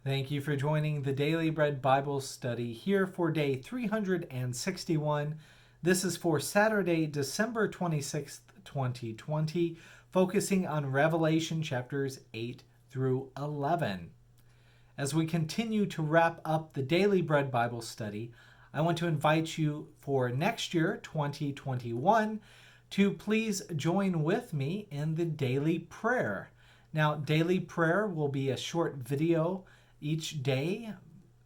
Thank you for joining the Daily Bread Bible Study here for day 361. This is for Saturday, December 26th, 2020, focusing on Revelation chapters 8 through 11. As we continue to wrap up the Daily Bread Bible Study, I want to invite you for next year, 2021, to please join with me in the daily prayer. Now, daily prayer will be a short video each day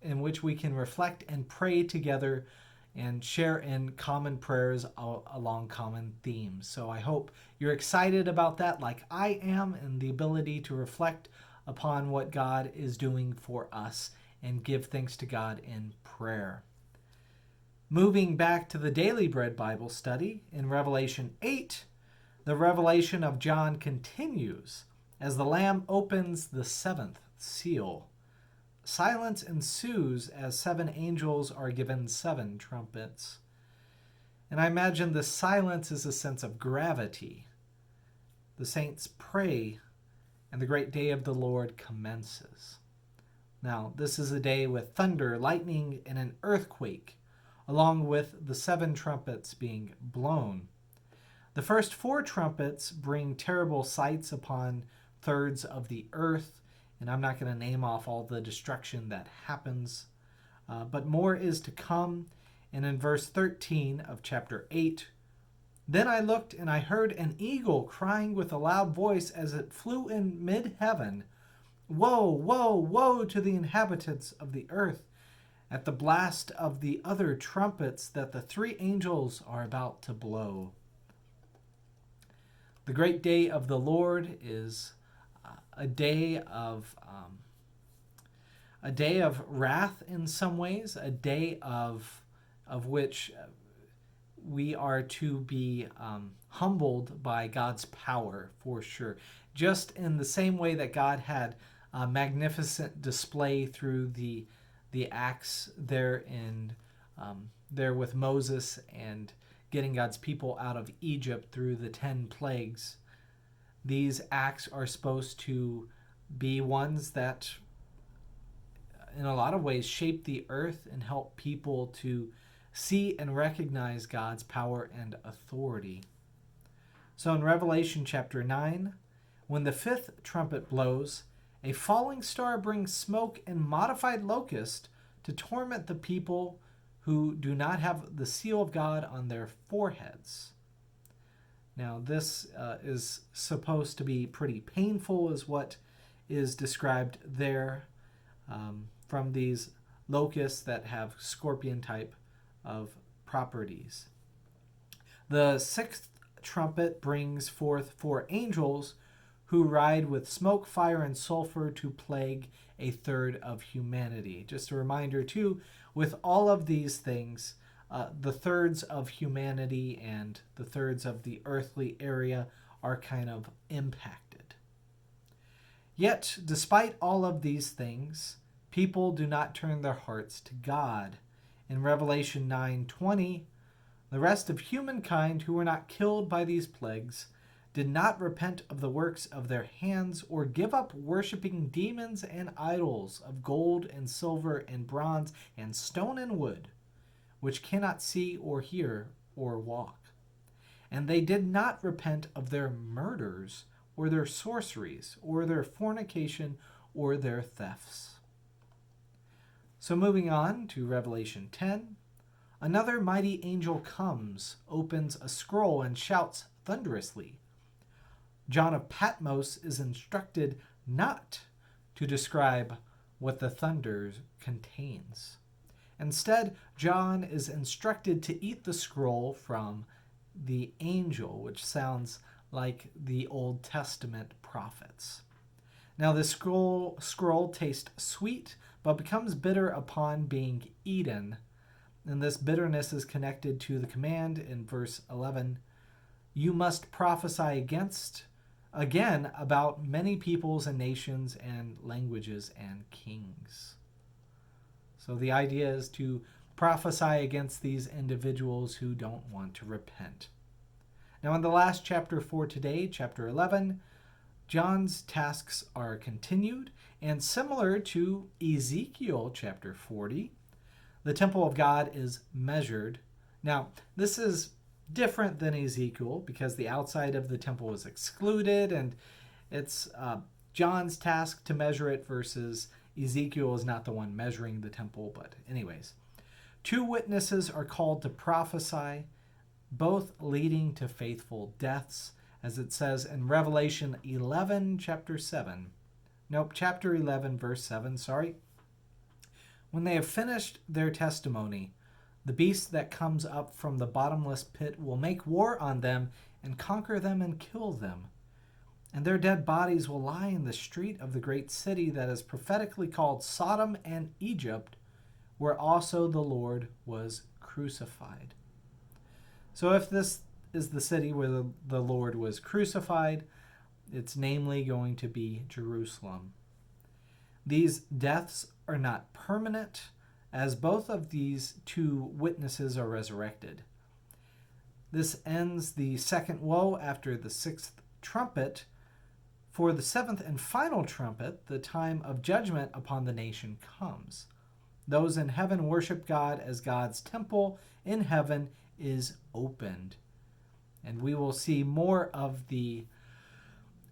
in which we can reflect and pray together and share in common prayers along common themes. So I hope you're excited about that, like I am, and the ability to reflect upon what God is doing for us and give thanks to God in prayer. Moving back to the Daily Bread Bible study in Revelation 8, the revelation of John continues as the Lamb opens the seventh seal. Silence ensues as 7 angels are given 7 trumpets. And I imagine the silence is a sense of gravity. The saints pray, and the great day of the Lord commences. Now, this is a day with thunder, lightning, and an earthquake, along with the 7 trumpets being blown. The first 4 trumpets bring terrible sights upon thirds of the earth, and I'm not going to name off all the destruction that happens, but more is to come. And in verse 13 of chapter 8, "Then I looked, and I heard an eagle crying with a loud voice as it flew in mid-heaven, 'Woe, woe, woe to the inhabitants of the earth, at the blast of the other trumpets that the 3 angels are about to blow.'" The great day of the Lord is a day of wrath in some ways, a day of which we are to be humbled by God's power, for sure. Just in the same way that God had a magnificent display through the acts there with Moses and getting God's people out of Egypt through the 10 plagues. These acts are supposed to be ones that, in a lot of ways, shape the earth and help people to see and recognize God's power and authority. So in Revelation chapter 9, when the 5th trumpet blows, a falling star brings smoke and modified locust to torment the people who do not have the seal of God on their foreheads. Now, this is supposed to be pretty painful, is what is described there from these locusts that have scorpion type of properties. The 6th trumpet brings forth 4 angels who ride with smoke, fire, and sulfur to plague a third of humanity. Just a reminder, too, with all of these things, the thirds of humanity and the thirds of the earthly area are kind of impacted. Yet, despite all of these things, people do not turn their hearts to God. In Revelation 9:20, the rest of humankind who were not killed by these plagues did not repent of the works of their hands or give up worshiping demons and idols of gold and silver and bronze and stone and wood, which cannot see or hear or walk. And they did not repent of their murders or their sorceries or their fornication or their thefts. So moving on to Revelation 10, another mighty angel comes, opens a scroll, and shouts thunderously. John of Patmos is instructed not to describe what the thunder contains. Instead, John is instructed to eat the scroll from the angel, which sounds like the Old Testament prophets. Now, the scroll tastes sweet, but becomes bitter upon being eaten. And this bitterness is connected to the command in verse 11, "You must prophesy again about many peoples and nations and languages and kings." So the idea is to prophesy against these individuals who don't want to repent. Now, in the last chapter for today, chapter 11, John's tasks are continued, and similar to Ezekiel chapter 40, the temple of God is measured. Now, this is different than Ezekiel because the outside of the temple is excluded, and it's John's task to measure it versus Ezekiel is not the one measuring the temple. But anyways, 2 witnesses are called to prophesy, both leading to faithful deaths, as it says in Revelation 11, chapter 7. Nope, chapter 11, verse 7, sorry. When they have finished their testimony, the beast that comes up from the bottomless pit will make war on them and conquer them and kill them. And their dead bodies will lie in the street of the great city that is prophetically called Sodom and Egypt, where also the Lord was crucified. So if this is the city where the Lord was crucified, it's namely going to be Jerusalem. These deaths are not permanent, as both of these 2 witnesses are resurrected. This ends the second woe after the 6th trumpet. For the 7th and final trumpet, the time of judgment upon the nation comes. Those in heaven worship God as God's temple in heaven is opened. And we will see more of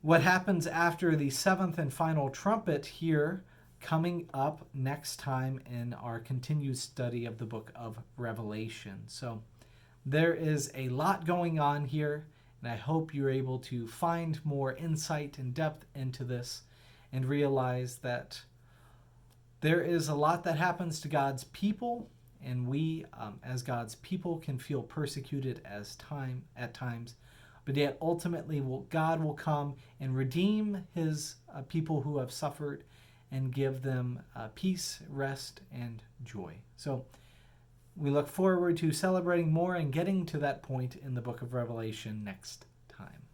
what happens after the 7th and final trumpet here coming up next time in our continued study of the book of Revelation. So there is a lot going on here, and I hope you're able to find more insight and depth into this and realize that there is a lot that happens to God's people, and we, as God's people, can feel persecuted at times. But yet, ultimately, God will come and redeem his people who have suffered and give them peace, rest, and joy. So we look forward to celebrating more and getting to that point in the book of Revelation next time.